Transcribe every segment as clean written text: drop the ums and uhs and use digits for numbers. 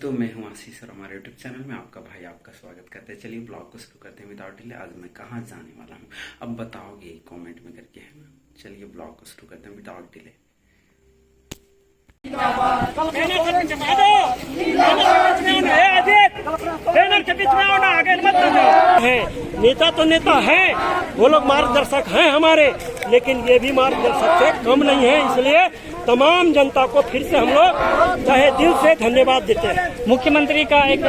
दोस्तों, मैं हूं आशीष और हमारे यूट्यूब चैनल में आपका भाई आपका स्वागत करते हैं। चलिए ब्लॉग को शुरू करते हैं विदाउट डिले। आज मैं कहाँ जाने वाला हूं अब बताओगे कमेंट में करके, है ना। चलिए ब्लॉग को शुरू करते हैं विदाउट डिले। नेता तो नेता है, वो लोग मार्गदर्शक हैं हमारे, लेकिन ये भी मार्गदर्शक से कम नहीं है। इसलिए तमाम जनता को फिर से हम लोग तहे दिल से धन्यवाद देते हैं। मुख्यमंत्री का एक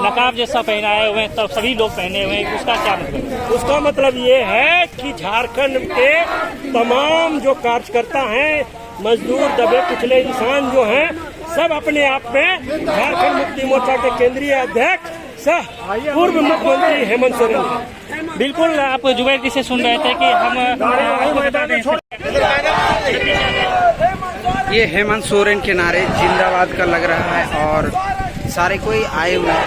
नकाब जैसा पहनाए हुए तब सभी लोग पहने हुए हैं, उसका क्या मतलब? उसका मतलब ये है कि झारखंड के तमाम जो कार्यकर्ता हैं, मजदूर दबे कुचले इंसान जो हैं, सब अपने आप में झारखंड मुक्ति मोर्चा के केंद्रीय अध्यक्ष सह पूर्व मुख्यमंत्री हेमंत सोरेन। बिल्कुल, आप जुबैर जी से सुन रहे थे कि हम ये हेमंत सोरेन के नारे जिंदाबाद का लग रहा है और सारे कोई आए हुए हैं।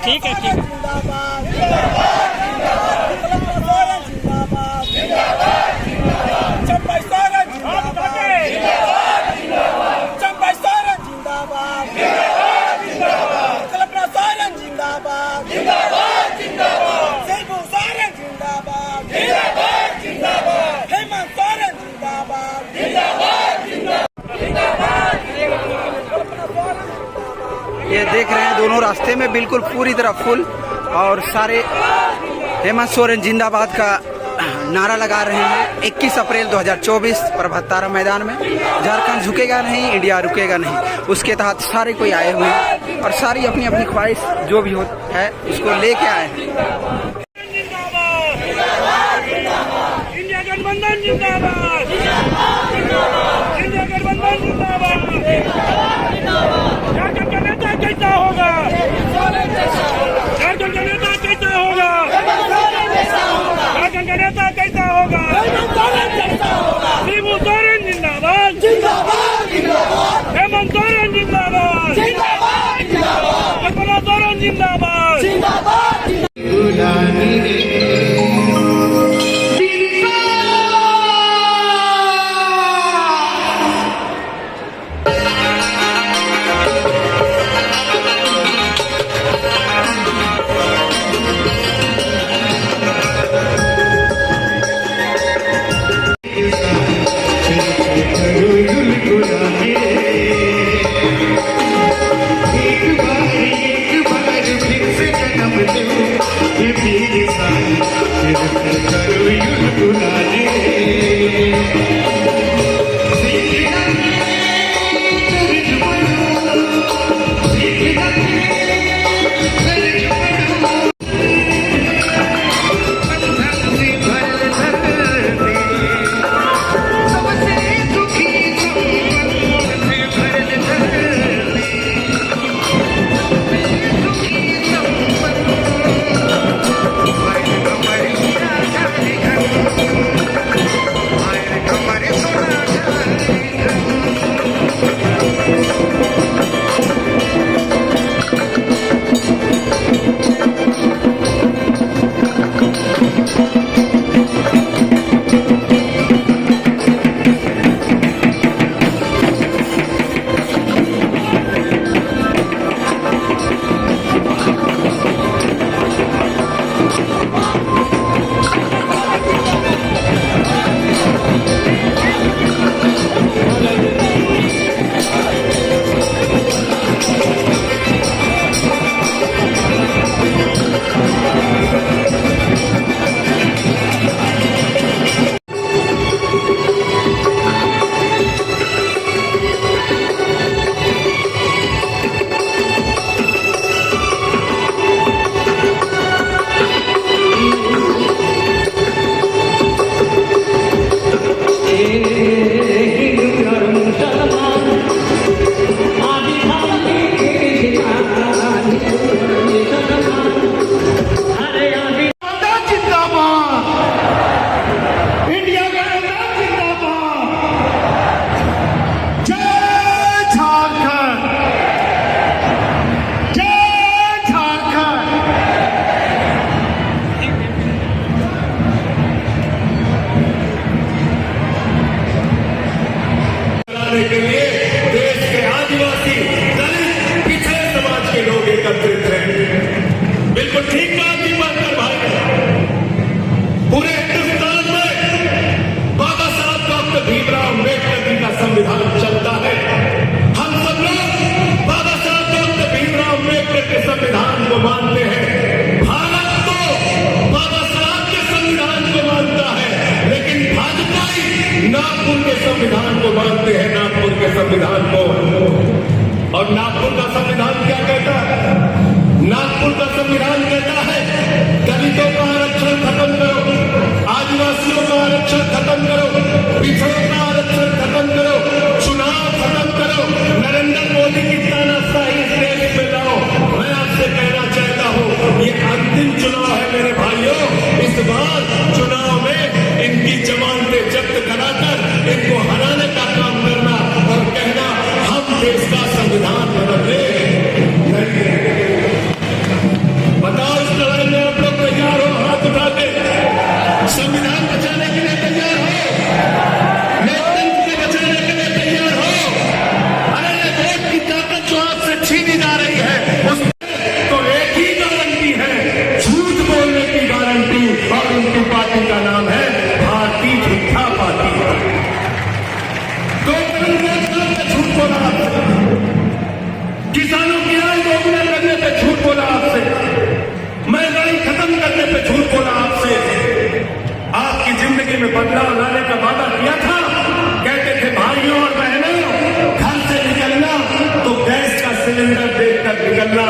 ठीक है, ठीक है। ये देख रहे हैं दोनों रास्ते में बिल्कुल पूरी तरह फुल और सारे हेमंत सोरेन जिंदाबाद का नारा लगा रहे हैं। 21 अप्रैल 2024 प्रभात तारा मैदान में झारखंड झुकेगा नहीं, इंडिया रुकेगा नहीं, उसके तहत सारे कोई आए हुए हैं और सारी अपनी अपनी ख्वाहिश जो भी है उसको लेके आए हैं। इंडिया गठबंधन जिंदाबाद, इंडिया गठबंधन जिंदाबाद। झारखंड का नेता कैसा होगा? झारखंड का नेता कैसा होगा? झारखंड का नेता कैसा होगा? हेमंत सोरेन जिंदाबाद, हेमंत सोरेन जिंदाबाद, हेमंत सोरेन जिंदाबाद। एक बार फिर से जन्म दूं, ये बनाने के लिए देश के आदिवासी, दलित, पिछड़े समाज के लोग एकत्रित हैं। बिल्कुल ठीक बात ही बात कर भाई। पूरे हिंदुस्तान में बाबा साहब डॉक्टर भीमराव अम्बेडकर जी का संविधान चलता है। हम सब लोग बाबा साहब डॉक्टर भीमराव अम्बेडकर के संविधान को मानते हैं। भारत तो बाबा साहब के संविधान को मानता है, लेकिन भाजपाई नागपुर के संविधान को मानते हैं, नागपुर के संविधान को। और नागपुर का संविधान क्या कहता है? नागपुर का संविधान कहता है दलितों का आरक्षण खत्म करो, आदिवासियों का आरक्षण खत्म करो, पिछड़ों का आरक्षण खत्म करो, चुनाव खत्म करो, नरेंद्र मोदी की तानाशाही इस देश में लाओ। मैं आपसे कहना चाहता हूँ, ये अंतिम चुनाव है मेरे भाइयों। इस बार चुनाव में इनकी जमानतें जब्त कराकर इनको हराने का काम करना और कहना हम देश का संविधान बदलने नहीं। बताओ इस लड़ाई में आप लोग तैयार हो? हाथ उठा के संविधान बचाने के लिए तैयार हो? लोकतंत्र को बचाने के लिए तैयार हो? अरे ये वोट की ताकत जो आपसे छीनी जा रही है, उस तो एक ही गारंटी है, झूठ बोलने की गारंटी, और उनकी पार्टी का नाम है भारतीय जनता पार्टी। झूठ बोला आपसे, किसानों की आय दोगुना करने पे झूठ बोला आपसे, महंगाई खत्म करने पे झूठ बोला आपसे, आपकी जिंदगी में बदलाव लाने का वादा किया था। कहते थे भाइयों और बहनों, घर से निकलना तो गैस का सिलेंडर देखकर निकलना।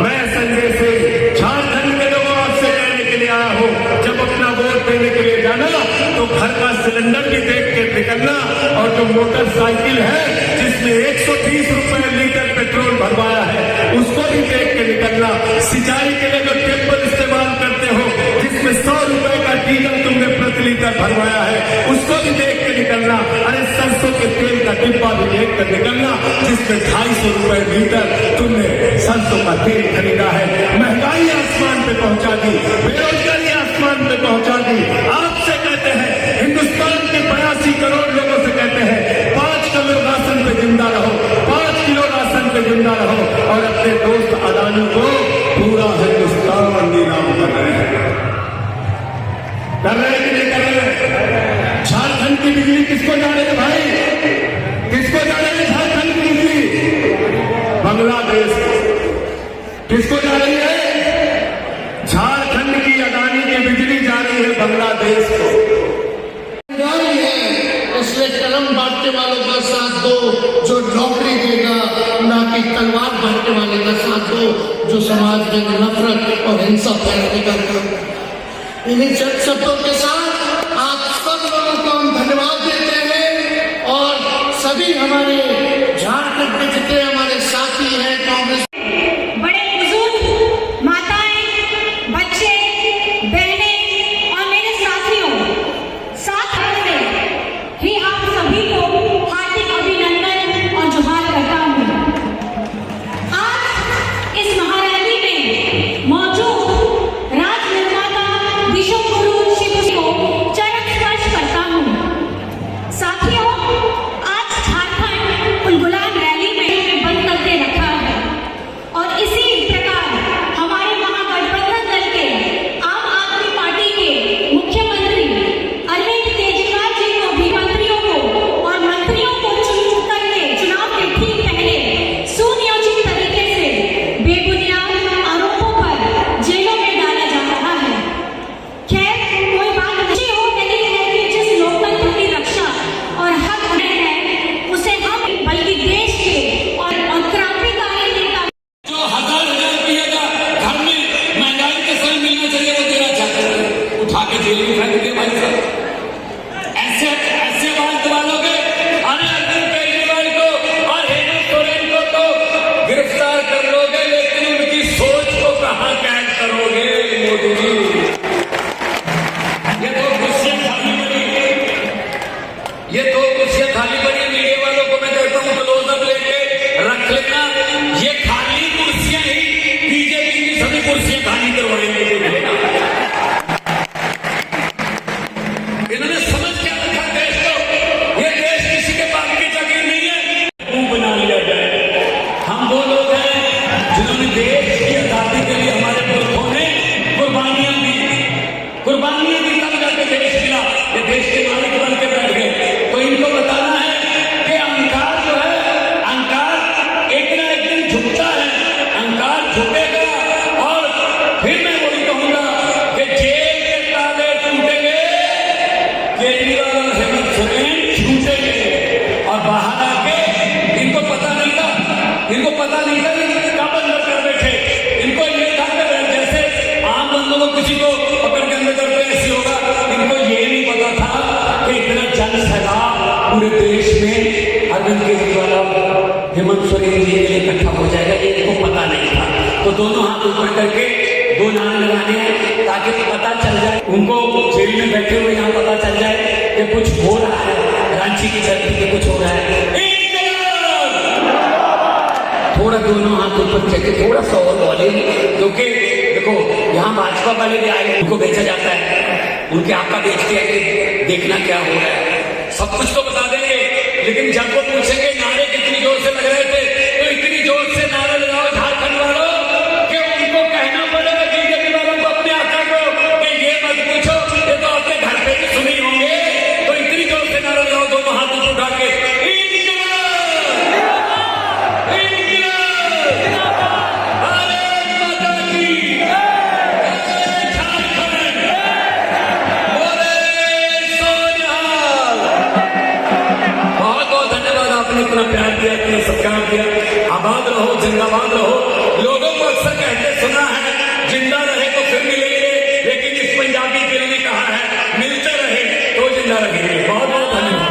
मैं संजय सिंह झारखंड के लोगों आपसे कहने के लिए आया हूं, जब अपना वोट देने के लिए जाना तो घर का सिलेंडर भी देख के निकलना, और जो मोटरसाइकिल है जिसमें 130 रुपए लीटर पेट्रोल भरवाया है उसको भी देख के निकलना। सिंचाई के लिए जो टेम्पल इस्तेमाल करते हो जिसमें 100 रुपए का डीजल तुमने प्रति लीटर भरवाया है उसको भी देख के निकलना। अरे सरसों के तेल का डिब्बा भी देख कर निकलना जिसमें 250 रुपए लीटर तुमने सरसों का तेल खरीदा है। महंगाई आसमान पे पहुंचा दी, बेरोजगारी आसमान पे पहुंचा दी। आपसे कहते हैं, हिंदुस्तान के 82 करोड़ लोगों से कहते हैं 5 किलो राशन पे जिंदा रहो, 5 किलो राशन पे जिंदा रहो, और अपने दोस्त अदानी को पूरा हिंदुस्तान नीलाम कर रहे हैं। कर रहे कि नहीं कर रहे? झारखंड की बिजली किसको जा रही है भाई? किसको जा रही है झारखंड की बिजली? बांग्लादेश। किसको जा रही है? झारखंड की अदानी की बिजली जा रही है बांग्लादेश को। इसलिए कलम बांटने वालों का साथ दो जो नौकरी देगा, ना कि तलवार बांटने वाले का साथ दो जो समाज में नफरत और हिंसा फैलाने का काम। इन्हीं शब्दों के साथ आप सब लोगों को हम धन्यवाद देते हैं, और सभी हमारे झारखंड के जितने हमारे साथी हैं कांग्रेस, बड़े बुजुर्ग, माताएं, बच्चे, बहनें और मेरे साथियों, साथ में ही आप सभी को हार्दिक अभिनंदन और जोहार करता हूँ। आज इस महारैली में मौजूद राज निर्माता विश्व गुरु शिव को चरण स्पर्श करता हूँ। साथियों, आज झारखंड उन गुलाम रैली में पता नहीं था कि कब अंदर कर बैठे। इनको ये था कि जैसे आम बंदों को किसी को पकड़ के अंदर करते ऐसे होगा, इनको ये नहीं पता था कि इतना जन सैलाब पूरे देश में अरविंद केजरीवाल और हेमंत सोरेन जी के लिए इकट्ठा हो जाएगा, ये इनको पता नहीं था। तो दोनों हाथ ऊपर करके 2 नारे लगाने हैं ताकि पता चल जाए उनको, जेल में बैठे हुए यहाँ पता चल जाए कि कुछ हो रहा है, रांची की धरती पे कुछ हो रहा है। थोड़ा दोनों हाथ ऊपर करके थोड़ा सा और बोले, क्योंकि देखो यहाँ भाजपा वाले भी आए, उनको बेचा जाता है, उनके आपका बेचते हैं कि देखना क्या हो रहा है। सब कुछ तो बता देंगे, लेकिन जब वो पूछेंगे नारे कितनी जोर से लग रहे थे, तो इतनी जोर से नारे लगाओ झारखंड वालों कि उनको कहना पड़ेगा बीजेपी वालों को, अपने आका को, कि ये मत पूछो, ये तो अपने घर पे भी सुनी होंगे। तो इतनी जोर से नारे लगाओ दोनों हाथ ऊपर उठा के, इतना प्यार दिया, इतना सत्कार दिया। आबाद रहो, जिंदाबाद रहो। लोगों को अक्सर कहते सुना है, जिंदा रहे तो फिर मिलेंगे, लेकिन इस पंजाबी दिल ने कहा है मिलते रहे तो जिंदा रहेंगे। बहुत बहुत धन्यवाद।